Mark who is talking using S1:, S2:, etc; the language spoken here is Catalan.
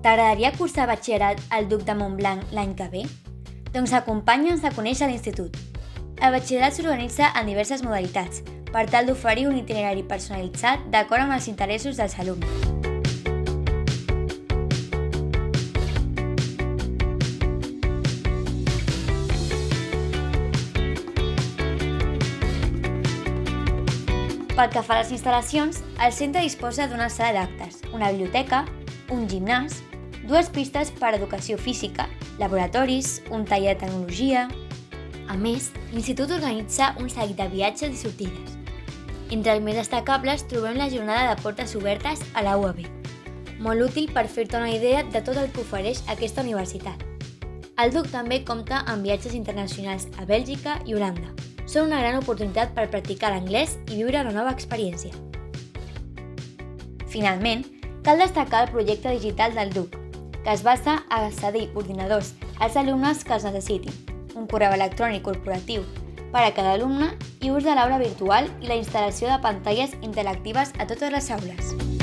S1: T'agradaria cursar batxillerat al Duc de Montblanc l'any que ve? Doncs acompanya'ns a conèixer l'institut. El batxillerat s'organitza en diverses modalitats, per tal d'oferir un itinerari personalitzat d'acord amb els interessos dels alumnes. Pel que fa a les instal·lacions, el centre disposa d'una sala d'actes, una biblioteca, un gimnàs, 2 pistes per a educació física, laboratoris, un taller de tecnologia. A més, l'institut organitza un seguit de viatges i sortides. Entre els més destacables trobem la jornada de portes obertes a la UAB, molt útil per fer-te una idea de tot el que ofereix aquesta universitat. El Duc també compta amb viatges internacionals a Bèlgica i Holanda. Són una gran oportunitat per practicar l'anglès i viure una nova experiència. Finalment, cal destacar el projecte digital del Duc, que es basa a cedir ordinadors als alumnes que els necessitin, un correu electrònic corporatiu per a cada alumne i ús de l'aula virtual i la instal·lació de pantalles interactives a totes les aules.